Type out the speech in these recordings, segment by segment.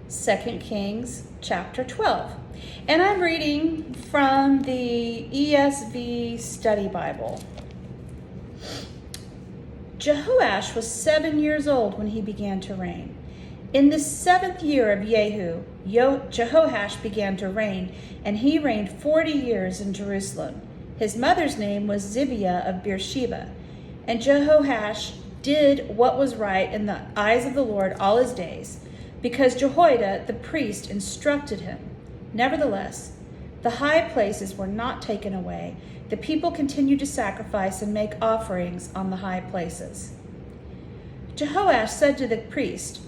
2 Kings chapter 12. And I'm reading from the ESV Study Bible. Jehoash was 7 years old when he began to reign. In the 7th year of Jehu, Jehoash began to reign, and he reigned 40 years in Jerusalem. His mother's name was Zibiah of Beersheba. And Jehoash did what was right in the eyes of the Lord all his days, because Jehoiada the priest instructed him. Nevertheless, the high places were not taken away. The people continued to sacrifice and make offerings on the high places. Jehoash said to the priest,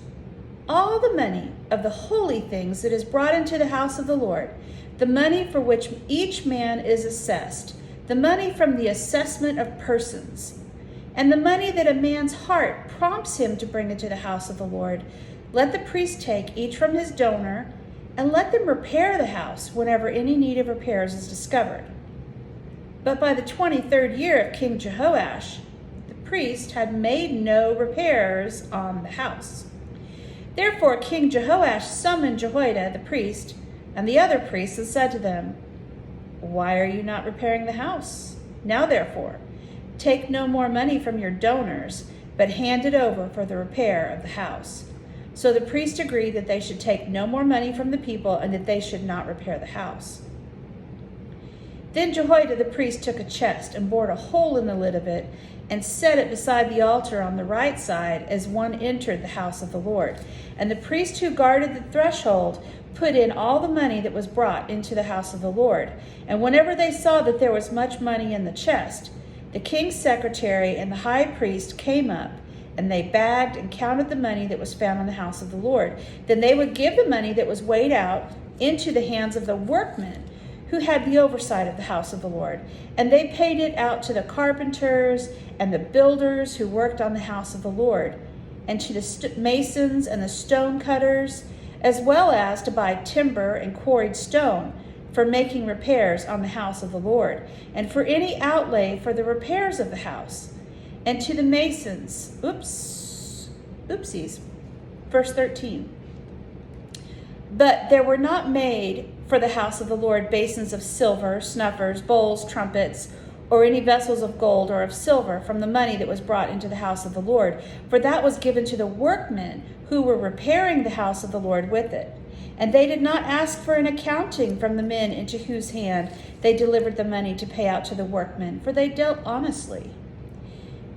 "All the money of the holy things that is brought into the house of the Lord, the money for which each man is assessed, the money from the assessment of persons, and the money that a man's heart prompts him to bring into the house of the Lord, let the priest take each from his donor, and let them repair the house whenever any need of repairs is discovered." But by the 23rd year of King Jehoash, the priest had made no repairs on the house. Therefore King Jehoash summoned Jehoiada the priest and the other priests and said to them, "Why are you not repairing the house? Now therefore, take no more money from your donors, but hand it over for the repair of the house." So the priest agreed that they should take no more money from the people and that they should not repair the house. Then Jehoiada the priest took a chest and bored a hole in the lid of it and set it beside the altar on the right side as one entered the house of the Lord. And the priest who guarded the threshold put in all the money that was brought into the house of the Lord. And whenever they saw that there was much money in the chest, the king's secretary and the high priest came up, and they bagged and counted the money that was found in the house of the Lord. Then they would give the money that was weighed out into the hands of the workmen who had the oversight of the house of the Lord. And they paid it out to the carpenters and the builders who worked on the house of the Lord, and to the masons and the stone cutters, as well as to buy timber and quarried stone for making repairs on the house of the Lord, and for any outlay for the repairs of the house. And to the masons, verse 13. But there were not made for the house of the Lord basins of silver, snuffers, bowls, trumpets, or any vessels of gold or of silver from the money that was brought into the house of the Lord, for that was given to the workmen who were repairing the house of the Lord with it. And they did not ask for an accounting from the men into whose hand they delivered the money to pay out to the workmen, for they dealt honestly.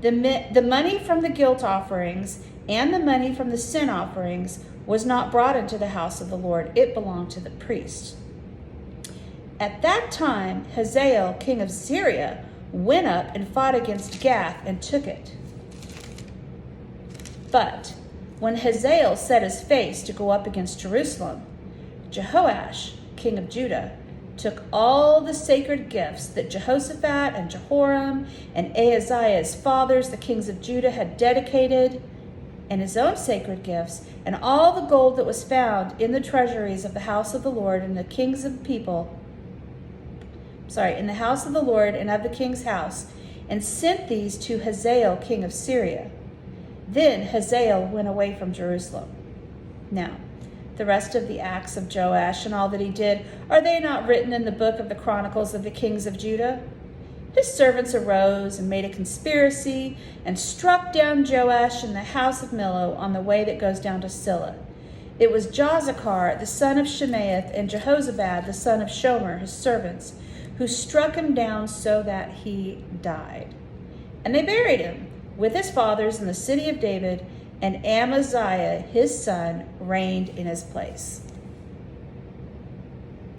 The money from the guilt offerings and the money from the sin offerings was not brought into the house of the Lord. It belonged to the priests. At that time, Hazael, king of Syria, went up and fought against Gath and took it. But when Hazael set his face to go up against Jerusalem, Jehoash, king of Judah, took all the sacred gifts that Jehoshaphat and Jehoram and Ahaziah, his fathers, the kings of Judah, had dedicated, and his own sacred gifts, and all the gold that was found in the treasuries of the house of the Lord and the kings of people, in the house of the Lord and of the king's house, and sent these to Hazael, king of Syria. Then Hazael went away from Jerusalem. Now, the rest of the acts of Joash and all that he did, are they not written in the book of the Chronicles of the kings of Judah? His servants arose and made a conspiracy and struck down Joash in the house of Millo on the way that goes down to Silla. It was Jozachar, the son of Shemaeth, and Jehozabad, the son of Shomer, his servants, who struck him down so that he died. And they buried him with his fathers in the city of David, and Amaziah, his son, reigned in his place.